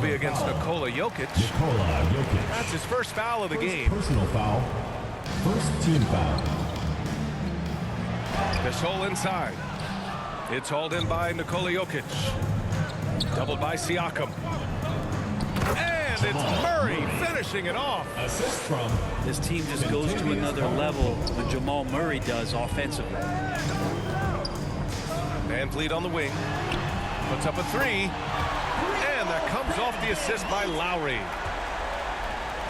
be against Nikola Jokic. That's his first foul of the game. Personal foul. First team foul. Gasol inside. It's hauled in by Nikola Jokic. Doubled by Siakam. And it's Murray finishing it off. Assist from. This team just goes to another level when Jamal Murray does offensively. Van Vliet on the wing. Puts up a three. And that comes off the assist by Lowry.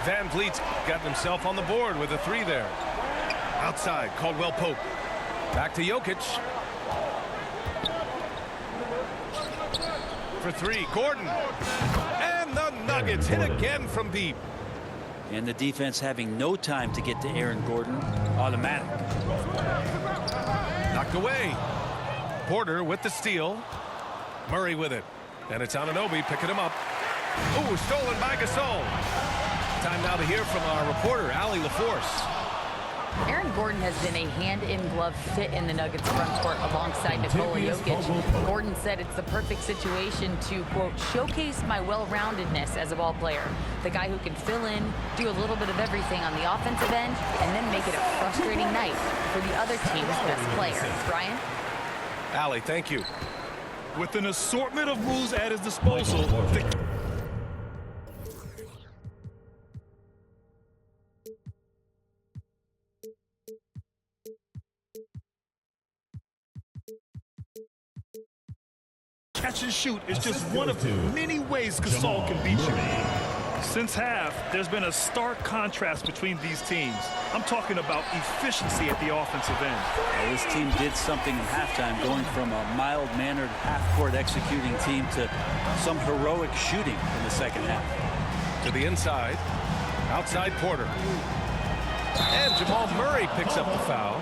Van Vliet's gotten himself on the board with a three there. Outside, Caldwell Pope. Back to Jokic. For three, Gordon. And the Nuggets hit again from deep. And the defense having no time to get to Aaron Gordon. Automatic. Knocked away. Porter with the steal. Murray with it. And it's Anunoby picking him up. Ooh, stolen by Gasol. Time now to hear from our reporter, Allie LaForce. Aaron Gordon has been a hand-in-glove fit in the Nuggets front court alongside Nikola Jokic. Gordon said it's the perfect situation to, quote, showcase my well-roundedness as a ball player. The guy who can fill in, do a little bit of everything on the offensive end, and then make it a frustrating night for the other team's best player. Brian? Allie, thank you. With an assortment of moves at his disposal, catch and shoot is just one of many ways Gasol can beat you. Since half, there's been a stark contrast between these teams. I'm talking about efficiency at the offensive end. Well, this team did something in halftime, going from a mild-mannered half-court executing team to some heroic shooting in the second half. To the inside. Outside Porter. And Jamal Murray picks up the foul.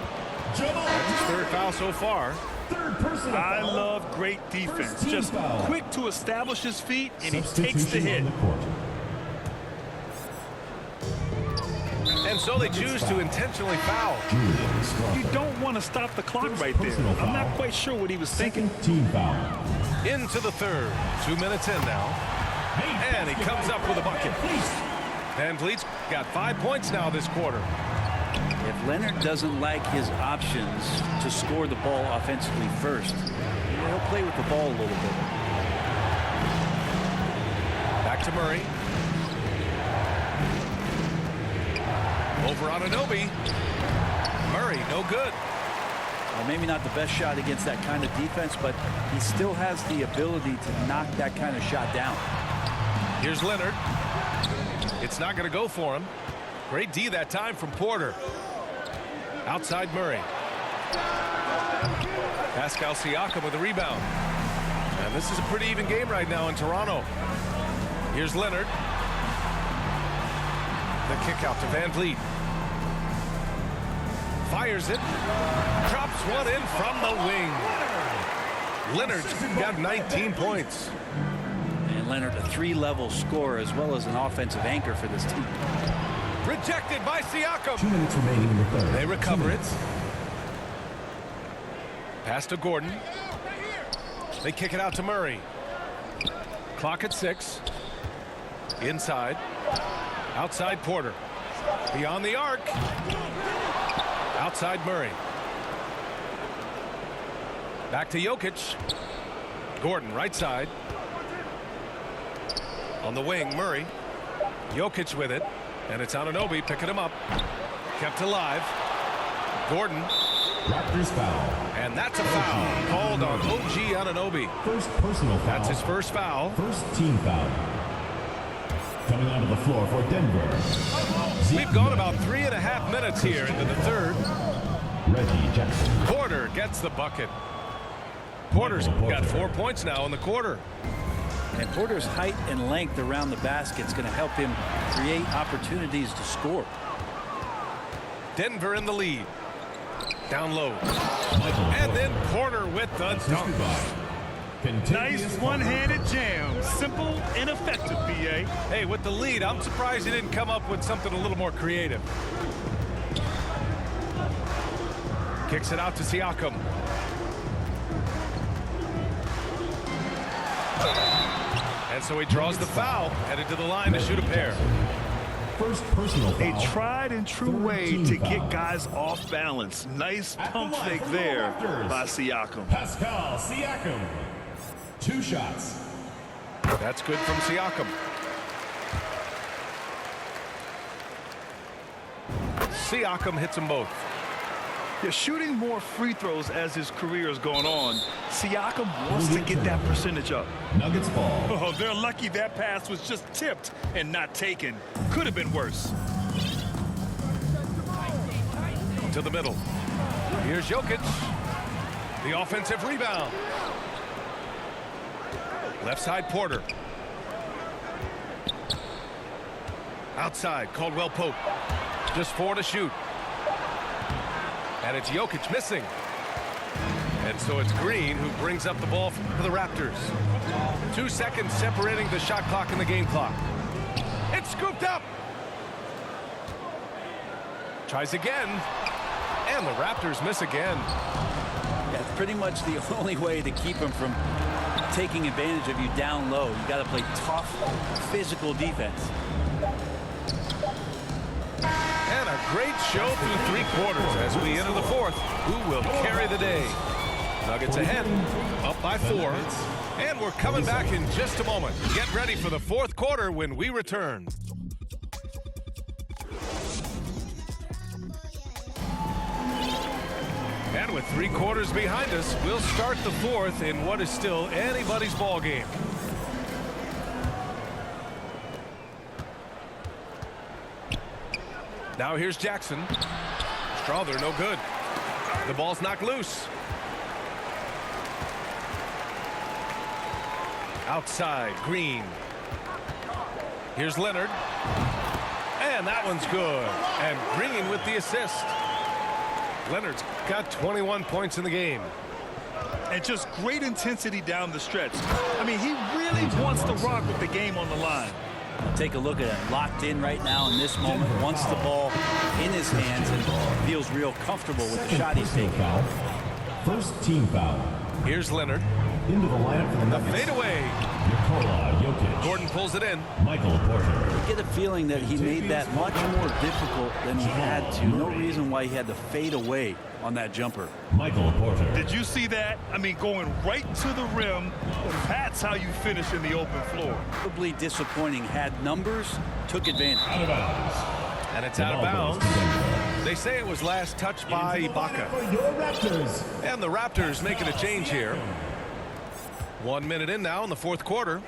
That's his third foul so far. I love great defense. Just quick to establish his feet, and he takes the hit. And so they choose to intentionally foul. You don't want to stop the clock right there. I'm not quite sure what he was thinking. Team foul. Into the third. 2 minutes in now. And he comes up with a bucket. Van Vliet's got 5 points now this quarter. If Leonard doesn't like his options to score the ball offensively first, he'll play with the ball a little bit. Back to Murray. Over Anunoby. Murray, no good. Well, maybe not the best shot against that kind of defense, but he still has the ability to knock that kind of shot down. Here's Leonard. It's not going to go for him. Great D that time from Porter. Outside Murray. Pascal Siakam with a rebound. And this is a pretty even game right now in Toronto. Here's Leonard. The kick out to Van Vliet. Fires it. Drops one in from the wing. Leonard's got 19 points. And Leonard, a three-level scorer as well as an offensive anchor for this team. Rejected by Siakam. 2 minutes remaining in the third. They recover it. Pass to Gordon. They kick it out to Murray. Clock at 6. Inside. Outside Porter. Beyond the arc. Outside Murray. Back to Jokic. Gordon right side. On the wing, Murray. Jokic with it. And it's Anunoby picking him up. Kept alive. Gordon. Raptors foul. And that's a foul called on OG Anunoby. First personal foul. That's his first foul. First team foul. Coming onto the floor for Denver. We've gone about 3.5 minutes here into the third. Reggie Jackson. Porter gets the bucket. Porter's got 4 points now in the quarter. And Porter's height and length around the basket is going to help him create opportunities to score. Denver in the lead. Down low. And then Porter with the dunk. Nice one-handed jam. Simple and effective, B.A. Hey, with the lead, I'm surprised he didn't come up with something a little more creative. Kicks it out to Siakam. And so he draws the foul, headed to the line to shoot a pair. First personal foul. A tried and true way to get guys off balance. Nice pump fake there by Siakam. Pascal Siakam. 2 shots. That's good from Siakam. Siakam hits them both. Yeah, shooting more free throws as his career has gone on. Siakam wants to get that percentage up. Nuggets ball. Oh, they're lucky that pass was just tipped and not taken. Could have been worse. To the middle. Here's Jokic. The offensive rebound. Left side Porter. Outside Caldwell Pope. Just 4 to shoot. And it's Jokic missing. And so it's Green who brings up the ball for the Raptors. 2 seconds separating the shot clock and the game clock. It's scooped up. Tries again. And the Raptors miss again. That's pretty much the only way to keep him from taking advantage of you down low. You got to play tough, physical defense. And a great show through 3 quarters as we enter the 4th. Who will carry the day? Nuggets ahead, up by 4. And we're coming back in just a moment. Get ready for the 4th quarter when we return. And with 3 quarters behind us, we'll start the 4th in what is still anybody's ball game. Now here's Jackson. Strawther, no good. The ball's knocked loose. Outside, Green. Here's Leonard. And that one's good. And Green with the assist. Leonard's got 21 points in the game. And just great intensity down the stretch. I mean, he really wants to rock with the game on the line. Take a look at it. Locked in right now in this moment. Wants the ball in his hands and feels real comfortable with the shot he's taking. Foul. First team foul. Here's Leonard. Into the lineup for the The Nuggets. fadeaway. Nikola Jokic. Gordon pulls it in. Michael Porter. I get a feeling that he made that much more difficult than he had to. No reason why he had to fade away on that jumper. Michael Porter. Did you see that? I mean, going right to the rim. That's how you finish in the open floor. Probably disappointing. Had numbers, took advantage. Out of bounds. And it's The out of ball goes bounds. to Denver. They say it was last touched by Ibaka. For your Raptors. And the Raptors making a change here. 1 minute in now in the 4th quarter.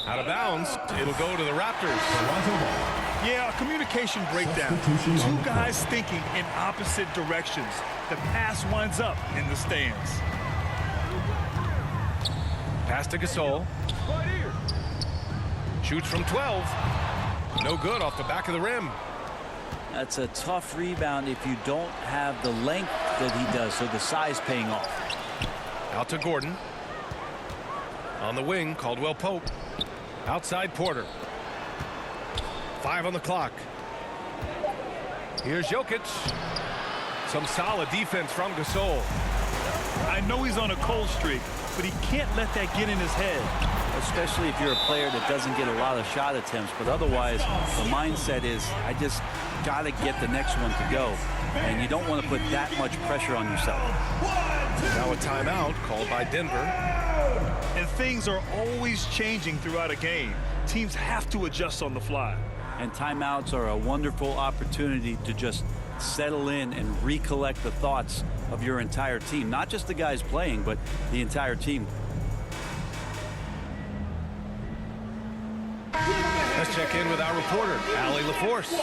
Out of bounds. It'll go to the Raptors. Toronto ball. Yeah, a communication breakdown. Substitution on 2 the guys thinking in opposite directions. The pass winds up in the stands. Pass to Gasol. Shoots from 12. No good off the back of the rim. That's a tough rebound if you don't have the length that he does, so the size paying off. Out to Gordon. On the wing, Caldwell Pope. Outside Porter. 5 on the clock. Here's Jokic. Some solid defense from Gasol. I know he's on a cold streak, but he can't let that get in his head. Especially if you're a player that doesn't get a lot of shot attempts, but otherwise the mindset is I just got to get the next one to go, and you don't want to put that much pressure on yourself. Now a timeout called by Denver. And things are always changing throughout a game. Teams have to adjust on the fly. And timeouts are a wonderful opportunity to just settle in and recollect the thoughts of your entire team, not just the guys playing, but the entire team. Let's check in with our reporter, Allie LaForce.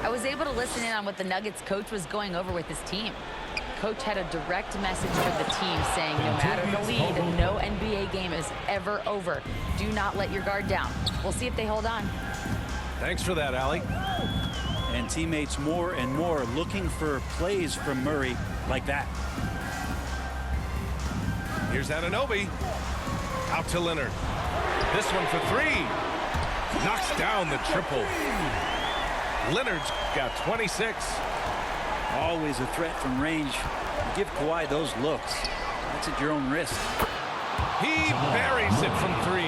I was able to listen in on what the Nuggets coach was going over with his team. Coach had a direct message for the team saying no matter the lead, no NBA game is ever over. Do not let your guard down. We'll see if they hold on. Thanks for that, Allie. And teammates more and more looking for plays from Murray like that. Here's Anunoby. Out to Leonard. This one for 3. Knocks down the triple. Leonard's got 26. Always a threat from range. Give Kawhi those looks. That's at your own risk. He buries it from 3.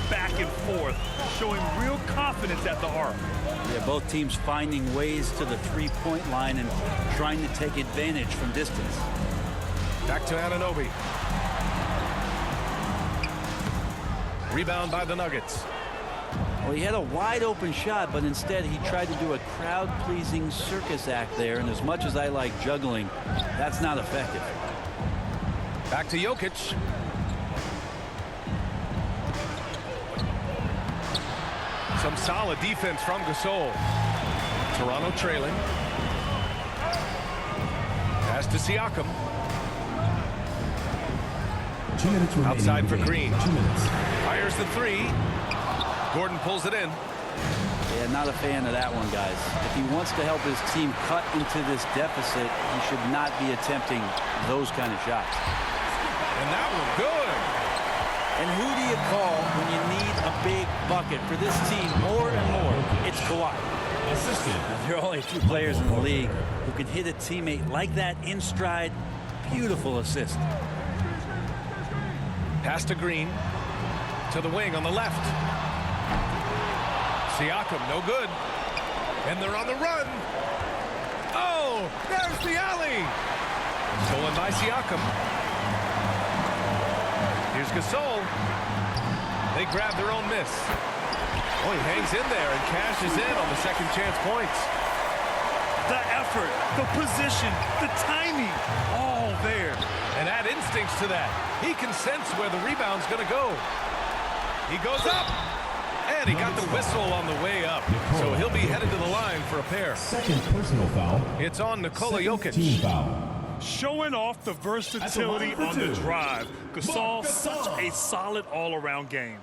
back and forth, showing real confidence at the arc. Yeah, both teams finding ways to the three-point line and trying to take advantage from distance. Back to Anunoby. Rebound by the Nuggets. Well, he had a wide open shot, but instead he tried to do a crowd-pleasing circus act there, and as much as I like juggling, that's not effective. Back to Jokic. Some solid defense from Gasol. Toronto trailing. Pass to Siakam. 2 minutes remaining. Outside for in the Green. game. 2 minutes. Fires the three. Gordon pulls it in. Yeah, not a fan of that one, guys. If he wants to help his team cut into this deficit, he should not be attempting those kind of shots. And that one good. And who do you call when you need a big bucket? For this team, more and more, it's Kawhi. Assistant. There are only a few players in the league who can hit a teammate like that in stride. Beautiful assist. Pass to Green. To the wing on the left. Siakam, no good. And they're on the run. Oh, there's the alley. Stolen by Siakam. Here's Gasol. They grab their own miss. Oh, he hangs in there and cashes in on the second chance points. The effort, the position, the timing, all there. And add instincts to that. He can sense where the rebound's going to go. He goes up. And he got the whistle on the way up. So he'll be headed to the line for a pair. Second personal foul. It's on Nikola Jokic. Team foul. Showing off the versatility on the drive. Gasol, such a solid all-around game.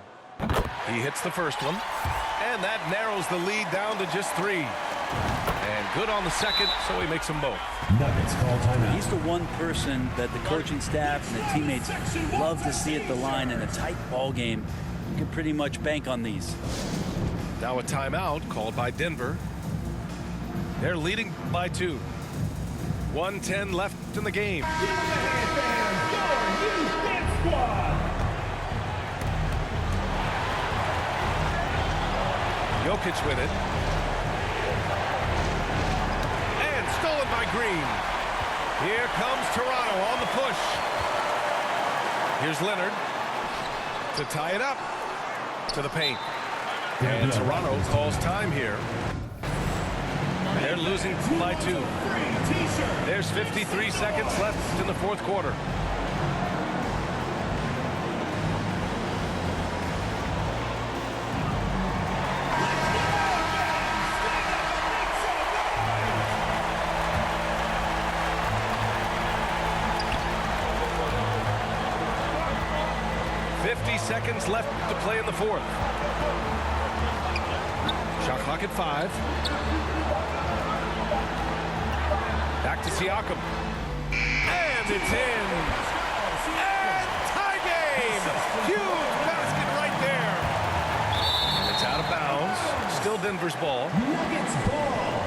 He hits the first one. And that narrows the lead down to just 3. And good on the second, so he makes them both. Nuggets call timeout. He's the one person that the coaching staff and the teammates love to see at the line in a tight ball game. You can pretty much bank on these. Now a timeout called by Denver. They're leading by 2. 1:10 left in the game. Jokic with it. And stolen by Green. Here comes Toronto on the push. Here's Leonard to tie it up to the paint. And Toronto calls time here. They're losing by 2. There's 53 seconds left in the fourth quarter. Seconds left to play in the fourth. Shot clock at 5. Back to Siakam. And it's in. And tie game. Huge basket right there. And it's out of bounds. Still Denver's ball. Nuggets ball.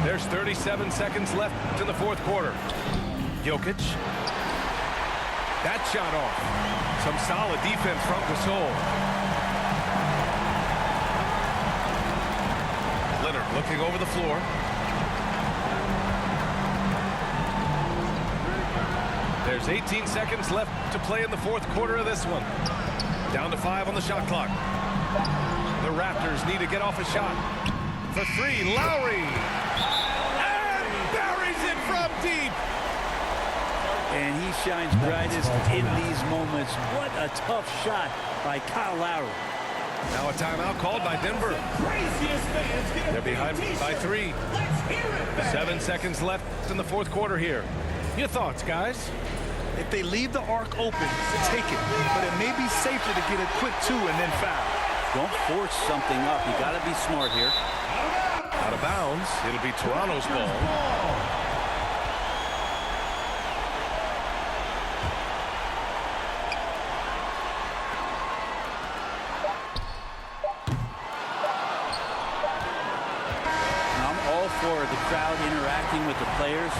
There's 37 seconds left in the fourth quarter. Jokic. That shot off. Some solid defense from Gasol. Leonard looking over the floor. There's 18 seconds left to play in the fourth quarter of this one. Down to 5 on the shot clock. The Raptors need to get off a shot. For 3, Lowry. From deep. And he shines brightest in these moments. What a tough shot by Kyle Lowry. Now a timeout called by Denver. They're behind by 3. 7 seconds left in the fourth quarter here. Your thoughts, guys? If they leave the arc open, take it. But it may be safer to get a quick 2 and then foul. Don't force something up. You got to be smart here. Out of bounds. It'll be Toronto's ball. For the crowd interacting with the players.